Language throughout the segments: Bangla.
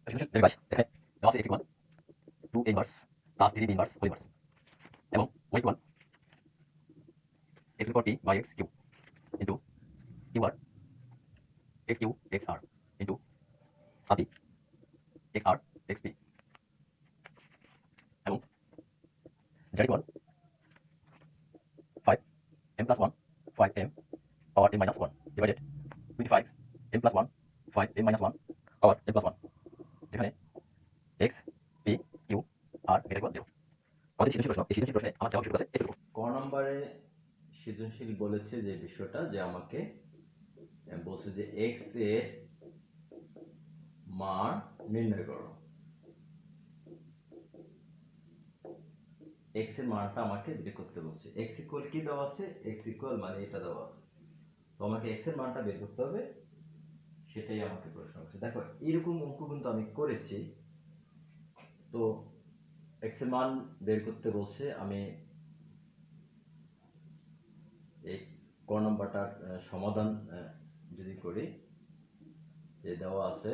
লেভেল 22 এখানে দেওয়া আছে x equal 2 a inverse plus 3b inverse whole inverse এবং y equal x to the power p by x cube into q r x cube x r into rp x r x p এবং z equal 5 m plus 1 5 m power m minus 1 divided 25 m plus 1 5 m minus 1 power m plus 1 যেখানে x p q r greater equal 0 আমাদের সৃজনশীল প্রশ্ন এই সৃজনশীল প্রশ্নে আমার দেওয়া শুরু আছে এটুকু ক নম্বরে সৃজনশীল বলেছে যে বিষয়টা যে আমাকে বলছে যে x এর মান নির্ণয় করো। x এর মানটা আমাকে বের করতে বলছে। x ইকুয়াল কি দেওয়া আছে? x ইকুয়াল মানে এটা দেওয়া আছে, তো আমাকে x এর মানটা বের করতে হবে, সেটাই আমাকে প্রশ্ন করছে। দেখো এরকম অঙ্ক কিন্তু আমি করেছি। তো x এর মান বের করতে বলছে, আমি এই ক নম্বরটার সমাধান যদি করি, যে দেওয়া আছে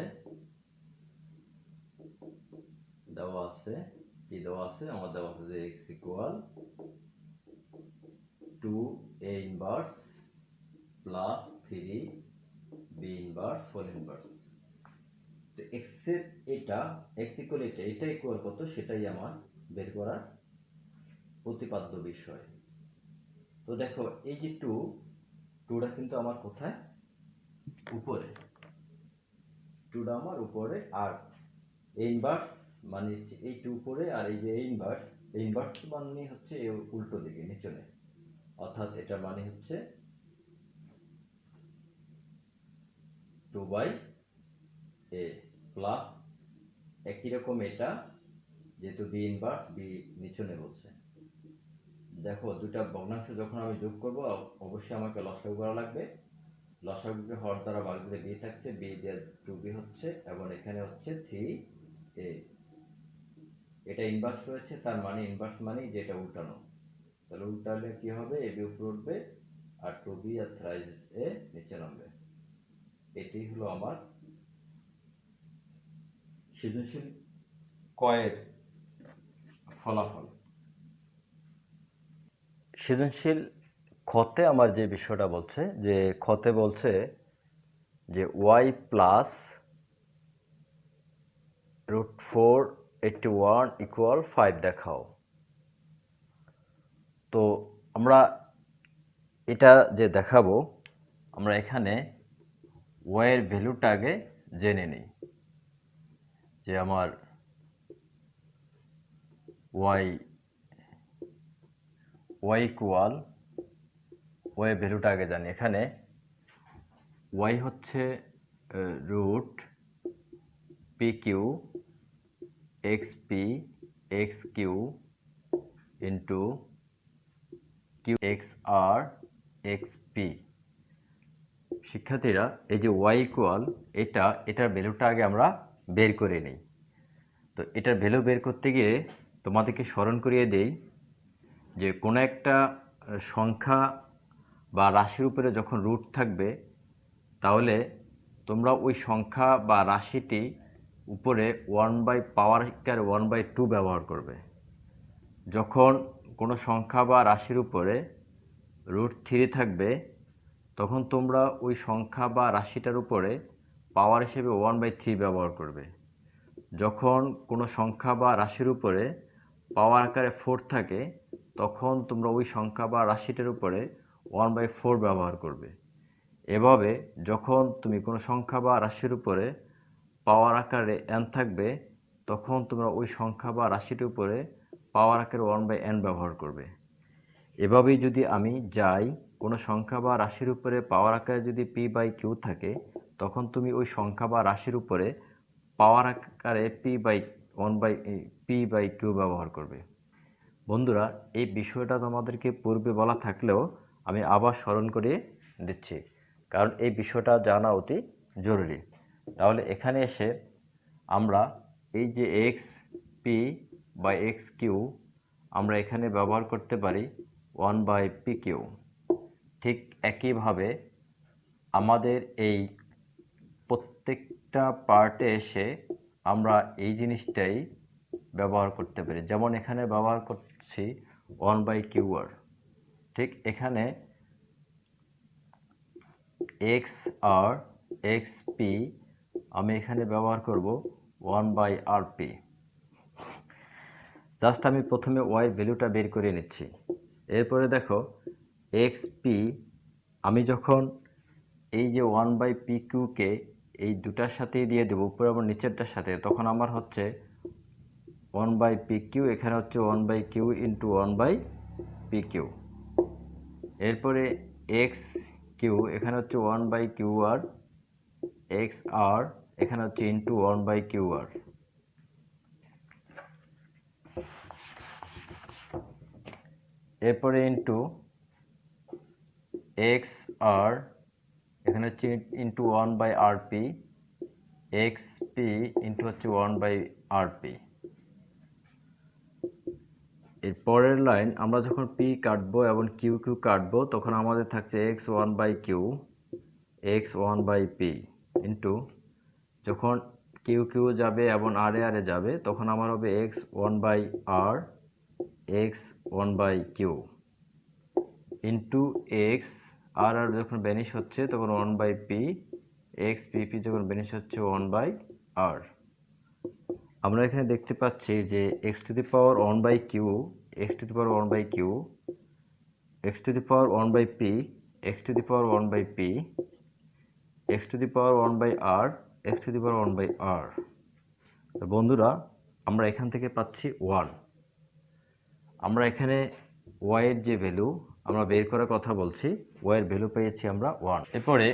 কি দেওয়া আছে? আমার দেওয়া আছে যে x equal 2a inverse plus 3b inverse whole inverse. তো x এর এটা x ইকুয়াল এটা ইকুয়াল কত সেটাই আমার বের করার প্রতিপাদ্য বিষয়। তো দেখো এই যে 2টা কিন্তু আমার কোথায়? উপরে, 2টা আমার উপরে, আর a ইনভার্স মানে হচ্ছে এই 2 উপরে, আর এই যে a ইনভার্স মানে হচ্ছে এই উল্টো দিকে নিচনে, অর্থাৎ এটা মানে হচ্ছে 2/a প্লাস একই রকম এটা, যেহেতু b ইনভার্স b নিচনে বলছে। দেখো দুটা ভগ্নাংশ যখন আমি যোগ করব অবশ্যই আমাকে লসাগু করা লাগবে। লসাগুকে হর দ্বারা ভাগ দিলে b থাকছে, b দিয়ে 2b হচ্ছে, এবং এখানে হচ্ছে 3a। এটা ইনভার্স রয়েছে, তার মানে ইনভার্স মানে যেটা উল্টানো, তাহলে উল্টালে কি হবে? ab উপরে উঠবে আর 2b আর থ্রাইস a নিচে নামবে। এটি হলো আমার সৃজনশীল কয়ের ফলাফল। সৃজনশীল খতে আমার যে বিষয়টা বলছে, যে খতে বলছে যে y প্লাস √481 ইকুয়াল 5 দেখাও। তো আমরা এটা যে দেখাবো, আমরা এখানে y এর ভ্যালুটা আগে জেনে নিই, যে আমার y ইকুয়াল y এর ভ্যালুটা আগে জানি। এখানে y হচ্ছে root p q x p x q into q x আর এক্স পি। শিক্ষার্থীরা এই যে y ইকুয়াল এটার ভ্যালুটা আগে আমরা বের করে নিই। তো এটার ভ্যালু বের করতে গিয়ে তোমাদেরকে স্মরণ করিয়ে দেই যে কোনো একটা সংখ্যা বা রাশির উপরে যখন রুট থাকবে, তাহলে তোমরা ওই সংখ্যা বা রাশিটি উপরে 1/(1/2) ব্যবহার করবে। যখন কোনো সংখ্যা বা রাশির উপরে √3 থাকবে, তখন তোমরা ওই সংখ্যা বা রাশিটার উপরে পাওয়ার হিসেবে 1/3 ব্যবহার করবে। যখন কোনো সংখ্যা বা রাশির উপরে পাওয়ার আকারে 4 থাকে, তখন তোমরা ওই সংখ্যা বা রাশিটার উপরে 1/4 ব্যবহার করবে। এভাবে যখন তুমি কোনো সংখ্যা বা রাশির উপরে পাওয়ার আকারে n থাকবে, তখন তোমরা ওই সংখ্যা বা রাশিটির উপরে পাওয়ার আকারে 1/n ব্যবহার করবে। এভাবেই যদি আমি যাই, কোনো সংখ্যা বা রাশির উপরে পাওয়ার আকারে যদি p/q থাকে, তখন তুমি ওই সংখ্যা বা রাশির উপরে পাওয়ার আকারে p/q ব্যবহার করবে। বন্ধুরা, এই বিষয়টা তোমাদেরকে পূর্বে বলা থাকলেও আমি আবার স্মরণ করিয়ে দিচ্ছি, কারণ এই বিষয়টা জানা অতি জরুরি। তাহলে এখানে এসে আমরা এই যে xp/xq আমরা এখানে ব্যবহার করতে পারি 1/pq। ঠিক একইভাবে আমাদের এই প্রত্যেকটা পার্টে এসে আমরা এই জিনিসটাই ব্যবহার করতে পারি। যেমন এখানে ব্যবহার করছি 1/QR, ঠিক এখানে এক্স আর এক্স পি আমি এখানে ব্যবহার করব 1/RP। জাস্ট আমি প্রথমে ওয়াই ভ্যালুটা বের করে নিচ্ছি। এরপরে দেখো এক্স পি আমি যখন এই যে 1/PQকে এই দুটার সাথেই দিয়ে দেবো, উপরে আবার নিচেরটার সাথে, তখন আমার হচ্ছে 1/PQ, এখানে হচ্ছে 1/Q ইন্টু 1/PQ। এরপরে এক্স কিউ এখানে হচ্ছে 1/QR, এক্স আর এখানে হচ্ছে ইন্টু 1/QR। এরপরে ইন্টু এক্স আর এখানে হচ্ছে into 1/RP, x P into হচ্ছে 1/RP। এর পরের লাইন আমরা যখন পি কাটবো এবং কিউ কিউ কাটবো তখন আমাদের থাকছে এক্স 1/কিউ, এক্স 1/পি ইন্টু যখন কিউ কিউ যাবে এবং আর এ যাবে তখন আমার হবে এক্স 1/আর, এক্স 1/কিউ ইন্টু এক্স আর আর যখন ভ্যানিশ হচ্ছে তখন 1/পি, এক্স পিপি যখন ভ্যানিশ হচ্ছে 1/আর। আমরা এখানে দেখতে পাচ্ছি যে এক্স টু দি পাওয়ার 1/কিউ, এক্স টু দি পাওয়ার 1/কিউ, এক্স টু দি পাওয়ার 1/পি, এক্স টু দি পাওয়ার 1/পি, এক্স টু দি পাওয়ার 1/আর, এক্স টু দি পাওয়ার 1/আর। বন্ধুরা আমরা এখান থেকে পাচ্ছি 1। আমরা এখানে ওয়াই এর যে ভ্যালু আমরা বের করার কথা বলছি, ওয়াই এর ভ্যালু পেয়েছি আমরা 1। এরপরে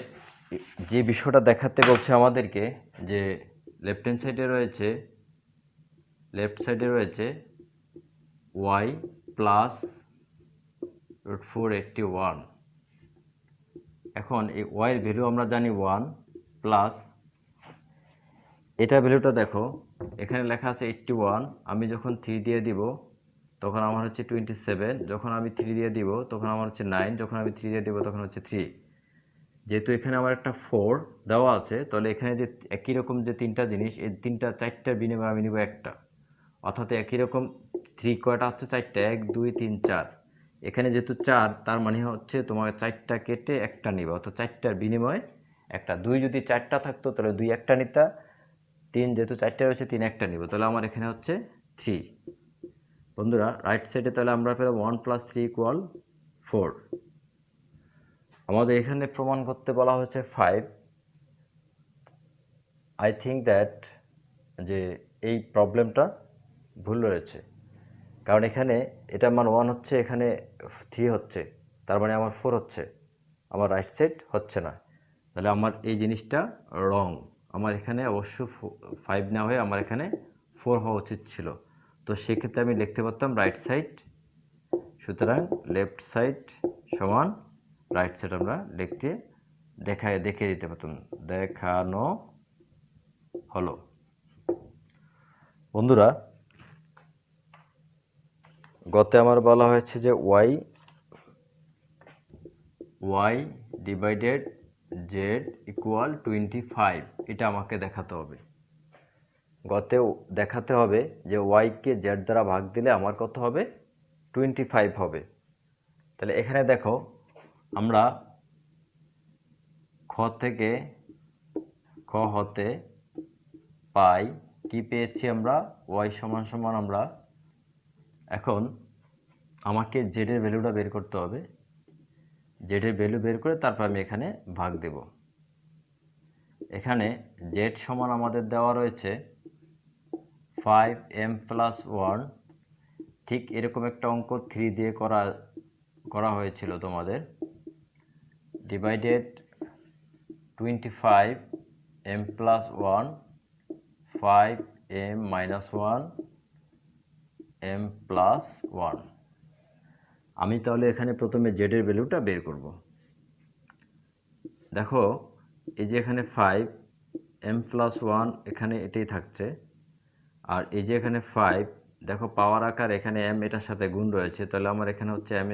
যে বিষয়টা দেখাতে বলছে আমাদেরকে যে লেফট সাইডে রয়েছে ওয়াই প্লাস √481। এখন এই ওয়াই এর ভ্যালু আমরা জানি 1 প্লাস এটা ভ্যালুটা দেখো এখানে লেখা আছে 81, আমি যখন 3 দিয়ে দিব তখন আমার হচ্ছে 27, যখন আমি 3 দিয়ে দিব তখন আমার হচ্ছে 9, যখন আমি 3 দিয়ে দিব তখন হচ্ছে 3। যেহেতু এখানে আমার একটা 4 দেওয়া আছে তাহলে এখানে যে একই রকম যে তিনটা জিনিস, এই চারটার বিনিময়ে আমি নিব একটা, অর্থাৎ একই রকম 3 কয়টা হচ্ছে 4টা, 1 2 3 4। এখানে যেহেতু 4 তার মানে হচ্ছে তোমার 4টা কেটে একটা নিবা, অর্থাৎ 4টার বিনিময়ে একটা। 2 যদি 4টা থাকতো তাহলে 2 একটা নিতা, 3 যেহেতু 4টা রয়েছে 3 একটা নিব, তাহলে আমার এখানে হচ্ছে 3। বন্ধুরা রাইট সাইডে তাহলে আমরা পেলাম 1 + 3 = 4। আমাদের এখানে প্রমাণ করতে বলা হচ্ছে 5। আই থিঙ্ক দ্যাট যে এই প্রবলেমটা ভুল রয়েছে, কারণ এখানে এটার মান 1 হচ্ছে, এখানে 3 হচ্ছে, তার মানে আমার 4 হচ্ছে, আমার রাইট সাইড হচ্ছে না। তাহলে আমার এই জিনিসটা রং, আমার এখানে অবশ্য 5 না হয়ে আমার এখানে 4 হওয়া উচিত ছিল। তো সেক্ষেত্রে আমি লিখতে পারতাম রাইট সাইড। সুতরাং লেফট সাইড সমান রাইট সাইড আমরা দেখিয়ে দিতে পারতাম, দেখানো হলো। বন্ধুরা গতে আমার বলা হয়েছে যে ওয়াই ডিভাইডেড জেড ইকুয়াল 25, এটা আমাকে দেখাতে হবে। গতেও দেখাতে হবে যে ওয়াইকে জেড দ্বারা ভাগ দিলে আমার কত হবে, 25 হবে। তাহলে এখানে দেখো আমরা খ হতে পাই কি পেয়েছি আমরা, ওয়াই সমান সমান আমরা এখন আমাকে জেডের ভ্যালুটা বের করতে হবে। জেডের ভ্যালু বের করে তারপর আমি এখানে ভাগ দেব। এখানে জেড সমান আমাদের দেওয়া রয়েছে 5m+1, ঠিক এরকম একটা অঙ্ক 3 দিয়ে করা হয়েছিল তোমাদের, ডিভাইডেড 25m+1 5m-1 m+1। আমি তাহলে এখানে প্রথমে জেডের ভ্যালুটা বের করব। দেখো এই যে এখানে 5m+1 এখানে এটাই থাকছে, আর এই যে এখানে 5 দেখো পাওয়ার আকার এখানে m এটার সাথে গুণ রয়েছে, তাহলে আমার এখানে হচ্ছে m²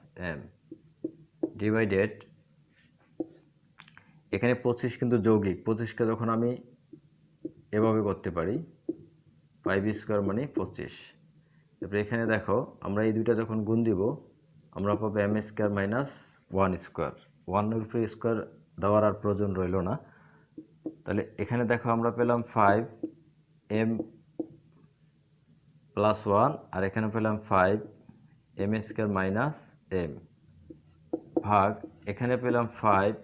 - m ডিভাইডেড এখানে 25 কিন্তু যৌগিক, 25কে যখন আমি এভাবে করতে পারি, 5 স্কোয়ার মানে 25। তারপরে এখানে দেখো আমরা এই দুইটা যখন গুণ দিব আমরা পাবো এম স্কোয়ার মাইনাস 1 স্কোয়ার। 1-এর উপরে স্কোয়ার দেওয়ার আর প্রয়োজন রইল না। তাহলে এখানে দেখো আমরা পেলাম 5m প্লাস 1, আর এখানে পেলাম 5m স্কোয়ার মাইনাস m ভাগ এখানে পেলাম 5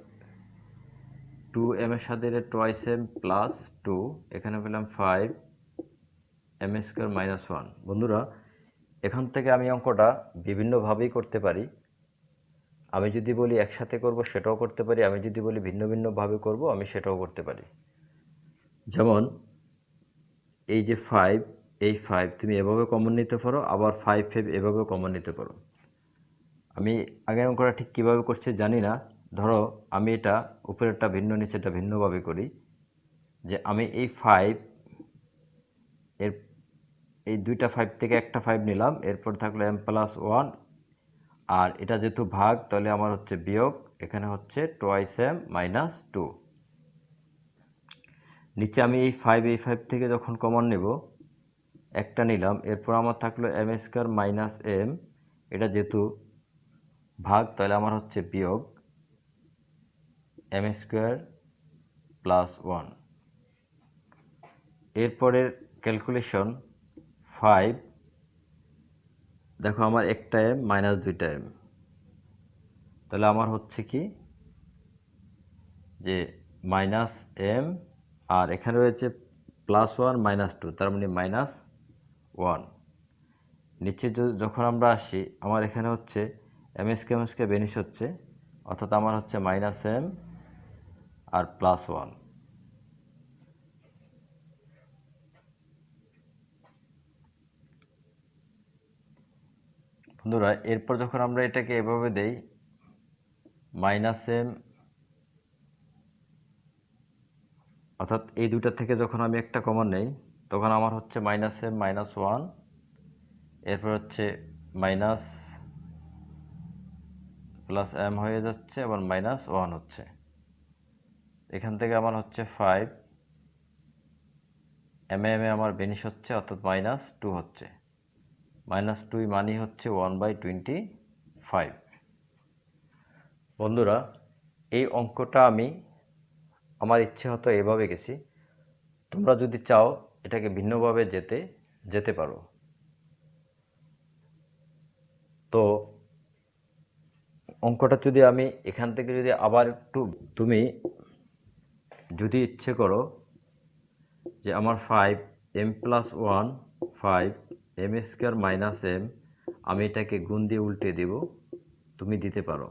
2m এর সাথে টোয়াইস m প্লাস 2, এখানে পেলাম 5m স্কোয়ার মাইনাস 1। বন্ধুরা, এখান থেকে আমি অঙ্কটা বিভিন্নভাবেই করতে পারি। আমি যদি বলি একসাথে করব সেটাও করতে পারি, আমি যদি বলি ভিন্ন ভিন্নভাবে করব আমি সেটাও করতে পারি। যেমন এই যে 5, এই 5 তুমি এভাবে কমন নিতে পারো, আবার 5 এভাবেও কমন নিতে পারো। আমি আগের অঙ্কটা ঠিক কীভাবে করছি জানি না। ধরো আমি এটা উপরেরটা ভিন্ন নিচেরটা ভিন্নভাবে করি, যে আমি এই 5 এর এই দুইটা 5 থেকে একটা 5 নিলাম, এরপর থাকলো m প্লাস 1, আর এটা যেহেতু ভাগ তাহলে আমার হচ্ছে বিয়োগ, এখানে হচ্ছে টোয়াইস m মাইনাস 2। নিচে আমি এই 5 থেকে যখন কমন নেব একটা নিলাম, এরপর আমার থাকলো m স্কোয়ার মাইনাস m, এটা যেহেতু ভাগ তাহলে আমার হচ্ছে বিয়োগ m স্কোয়ার প্লাস 1। এরপরের ক্যালকুলেশন 5, দেখো আমার একটা m মাইনাস 2টা m, তাহলে আমার হচ্ছে কি যে মাইনাস m, আর এখানে রয়েছে প্লাস 1 মাইনাস 2, তার মানে মাইনাস 1। নিচে যখন আমরা আসি আমার এখানে হচ্ছে m স্কোয়ার বেনিশ হচ্ছে, অর্থাৎ আমার হচ্ছে মাইনাস m আর প্লাস 1। বন্ধুরা, এরপর যখন আমরা এটাকে এভাবে দেই মাইনাস m, অর্থাৎ এই দুইটা থেকে যখন আমি একটা কমন নেই তখন আমার হচ্ছে মাইনাস m মাইনাস 1, এরপর হচ্ছে মাইনাস প্লাস m হয়ে যাচ্ছে, আবার মাইনাস 1 হচ্ছে। এখান থেকে আমার হচ্ছে 5 m আমার বেনিশ হচ্ছে, অর্থাৎ মাইনাস 2 হচ্ছে। মাইনাস 2 মানি হচ্ছে 1/25। বন্ধুরা, এই অঙ্কটা আমি আমার ইচ্ছে হতো এভাবে গেছি, তোমরা যদি চাও এটাকে ভিন্নভাবে যেতে পারো। তো অঙ্কটা যদি আমি এখান থেকে যদি আবার একটু, তুমি যদি ইচ্ছে করো যে আমার 5m plus 1 5m square minus m, আমি এটাকে গুণ দিয়ে উল্টে দেব, তুমি দিতে পারো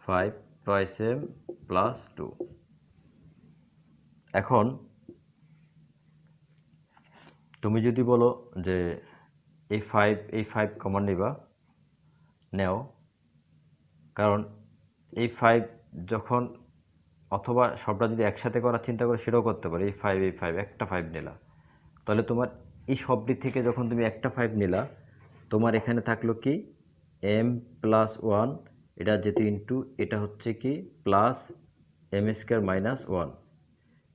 5 টোয়াইস m প্লাস 2। এখন তুমি যদি বলো যে এই 5 কমন নিবা, নেও, কারণ এই 5 যখন, অথবা সবটা যদি একসাথে করার চিন্তা করে সেটাও করতে পারো। এই 5 একটা 5 নিলা, তাহলে তোমার এই সবটি থেকে যখন তুমি একটা 5 নিলা তোমার এখানে থাকলো কি m প্লাস 1, এটা যেহেতু ইন্টু, এটা হচ্ছে কি প্লাস m স্কোয়ার মাইনাস 1।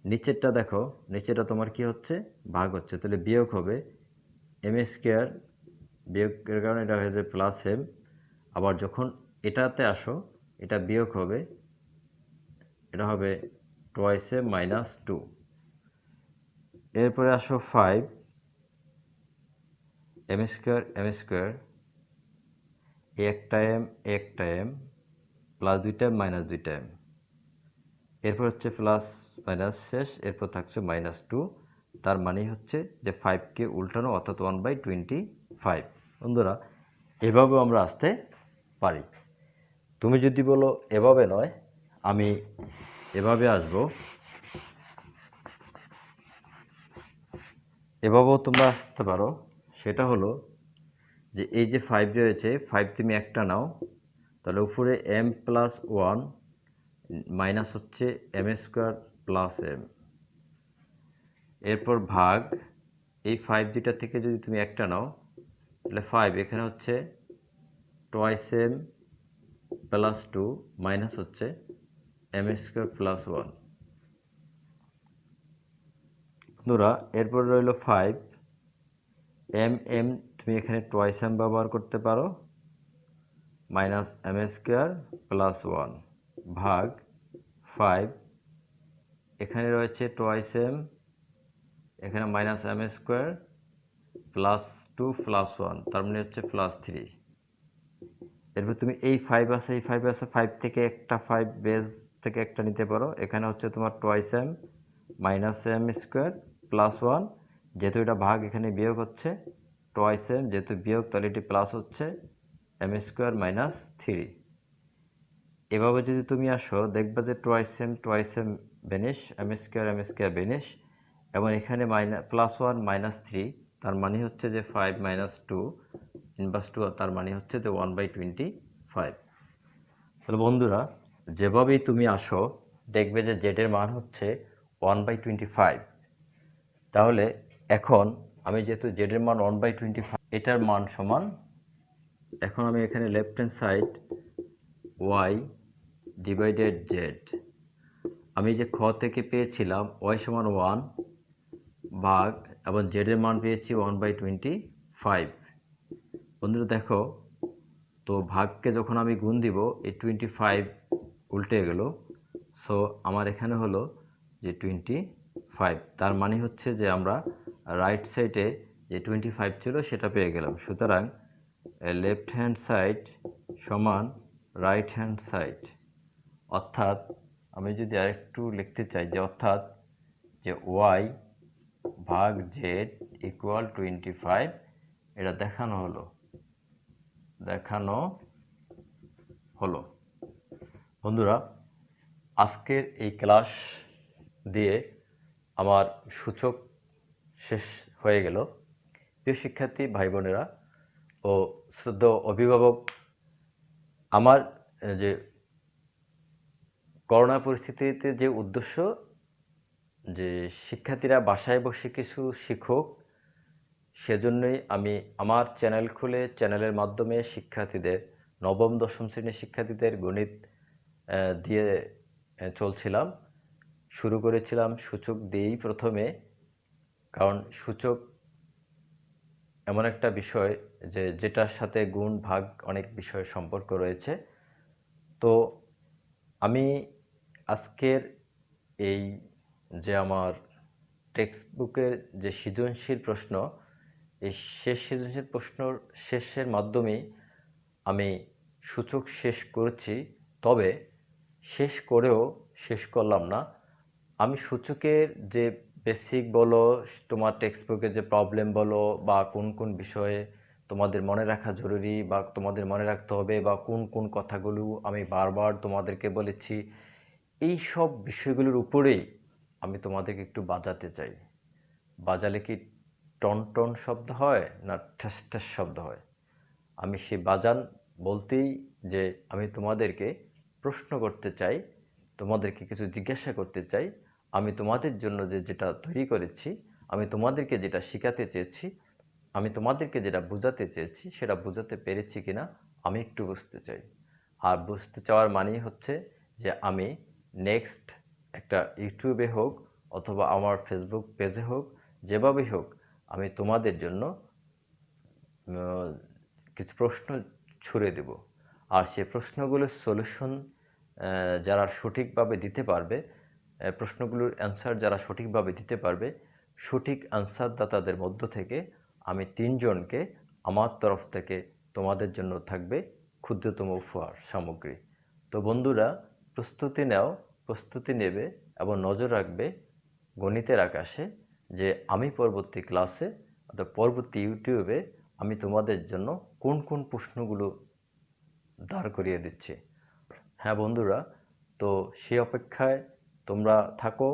নিচেরটা দেখো, নিচেরটা তোমার কি হচ্ছে ভাগ হচ্ছে, তাহলে বিয়োগ হবে m স্কোয়ার, বিয়োগের কারণে এটা হয়ে যাবে প্লাস m। আবার যখন এটাতে আসো এটা বিয়োগ হবে, এটা হবে টোয়াইস m মাইনাস 2। এরপরে আসো 5m স্কোয়ার একটা m প্লাস 2টা m মাইনাস 2টা m, এরপর হচ্ছে প্লাস মাইনাস শেষ, এরপর থাকছে মাইনাস 2, তার মানে হচ্ছে যে 5কে উল্টানো, অর্থাৎ 1/25। বন্ধুরা, এভাবেও আমরা আসতে পারি। তুমি যদি বলো এভাবে নয়, আমি এভাবে আসব, এভাবেও তোমরা আসতে পারো। সেটা হলো যে এই যে 5 রয়েছে, 5 তুমি একটা নাও, তাহলে উপরে m প্লাস 1 মাইনাস হচ্ছে m স্কোয়ার প্লাস m, এরপর ভাগ এই 5 দুইটা থেকে যদি তুমি একটা নাও তাহলে 5 এখানে হচ্ছে টোয়াইস m প্লাস 2 মাইনাস হচ্ছে m স্কোয়ার প্লাস 1। বন্ধুরা এরপর রইল 5 এম তুমি এখানে টোয়াইস এম ব্যবহার করতে পারো মাইনাস এম স্কোয়ার প্লাস 1 ভাগ 5 এখানে রয়েছে টোয়াইস এম এখানে minus M square plus 2 plus 1 তার মানে হচ্ছে প্লাস 3। এরপর তুমি এই 5 আছে 5 থেকে একটা 5 বেজ থেকে একটা নিতে পারো। এখানে হচ্ছে তোমার twice M minus M square plus 1 যেহেতু এটা ভাগ এখানে বিয়োগ হচ্ছে টোয়াইস এম যেহেতু বিয়োগ তাহলে এটি প্লাস হচ্ছে এম স্কোয়ার মাইনাস 3। এভাবে যদি তুমি আসো দেখবে যে twice M vanish M square vanish এবং এখানে প্লাস 1 মাইনাস 3 তার মানে হচ্ছে যে 5 মাইনাস 2 ইনভার্স 2 তার মানে হচ্ছে যে 1/25। তাহলে বন্ধুরা যেভাবেই তুমি আসো দেখবে যে জেডের মান হচ্ছে 1/25। তাহলে এখন আমি যেহেতু জেডের মান 1/25 এটার মান সমান এখন আমি এখানে left hand side Y divided Z আমি যে খ থেকে পেয়েছিলাম ওয়াই সমান 1 ভাগ এবং জেডের মান পেয়েছি 1/25। বন্ধুরা দেখো তো ভাগকে যখন আমি গুণ দিব এই 25 উল্টে গেল সো আমার এখানে হলো যে 25 তার মানে হচ্ছে যে আমরা রাইট সাইডে যে 25 ছিল সেটা পেয়ে গেলাম। সুতরাং লেফট হ্যান্ড সাইড সমান রাইট হ্যান্ড সাইড অর্থাৎ আমি যদি আরেকটু লিখতে চাই যে অর্থাৎ যে ওয়াই ভাগ জেড ইকুয়াল 25 এটা দেখানো হলো। বন্ধুরা আজকের এই ক্লাস দিয়ে আমার সূচক শেষ হয়ে গেল। প্রিয় শিক্ষার্থী ভাই বোনেরা ও শ্রদ্ধেয় অভিভাবক, আমার যে করোনা পরিস্থিতিতে যে উদ্দেশ্য যে শিক্ষার্থীরা বাসায় বসে কিছু শিখুক সেজন্যই আমি আমার চ্যানেল খুলে চ্যানেলের মাধ্যমে শিক্ষার্থীদের নবম দশম শ্রেণীর শিক্ষার্থীদের গণিত দিয়ে চলছিলাম। শুরু করেছিলাম সূচক দিয়েই প্রথমে, কারণ সূচক এমন একটা বিষয় যেটার সাথে গুণ ভাগ অনেক বিষয়ের সম্পর্ক রয়েছে। তো আমি আজকের এই যে আমার টেক্সট বুকের যে সৃজনশীল প্রশ্ন এই সৃজনশীল প্রশ্নর শেষের মাধ্যমেই আমি সূচক শেষ করেছি। তবে শেষ করেও শেষ করলাম না, আমি সূচকের যে বেসিক বলো তোমার টেক্সট বুকের যে প্রবলেম বলো বা কোন কোন বিষয়ে তোমাদের মনে রাখা জরুরি বা তোমাদের মনে রাখতে হবে বা কোন কোন কথাগুলো আমি বারবার তোমাদেরকে বলেছি এই সব বিষয়গুলোর উপরেই আমি তোমাদেরকে একটু বাজাতে চাই। বাজালে কি টন টন শব্দ হয় না ঠাস ঠাস শব্দ হয়? আমি সেই বাজান বলতেই যে আমি তোমাদেরকে প্রশ্ন করতে চাই, তোমাদেরকে কিছু জিজ্ঞাসা করতে চাই। আমি তোমাদের জন্য যেটা তৈরি করেছি, আমি তোমাদেরকে যেটা শেখাতে চেয়েছি, আমি তোমাদেরকে যেটা বোঝাতে চেয়েছি সেটা বোঝাতে পেরেছি কিনা আমি একটু বুঝতে চাই। আর বুঝতে চাওয়ার মানেই হচ্ছে যে আমি নেক্সট একটা ইউটিউবে হোক অথবা আমার ফেসবুক পেজে হোক যেভাবেই হোক আমি তোমাদের জন্য কিছু প্রশ্ন ছুড়ে দেব। আর সেই প্রশ্নগুলোর সলিউশন যারা সঠিকভাবে দিতে পারবে, প্রশ্নগুলোর অ্যান্সার যারা সঠিকভাবে দিতে পারবে, সঠিক অ্যান্সারদাতাদের মধ্য থেকে আমি 3 জনকে আমার তরফ থেকে তোমাদের জন্য থাকবে ক্ষুদ্রতম উপহার সামগ্রী। তো বন্ধুরা প্রস্তুতি নেবে এবং নজর রাখবে গণিতের আকাশে যে আমি পরবর্তী ক্লাসে অর্থাৎ পরবর্তী ইউটিউবে আমি তোমাদের জন্য কোন কোন প্রশ্নগুলো দাঁড় করিয়ে দিচ্ছি। হ্যাঁ বন্ধুরা, তো সেই অপেক্ষায় তোমরা থাকো,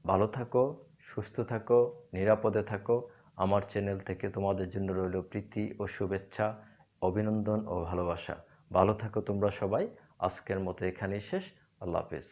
ভালো থাকো, সুস্থ থাকো, নিরাপদে থাকো। আমার চ্যানেল থেকে তোমাদের জন্য রইল প্রীতি ও শুভেচ্ছা, অভিনন্দন ও ভালোবাসা। ভালো থাকো তোমরা সবাই। আজকের মতো এখানেই শেষ। আল্লাহ হাফেজ।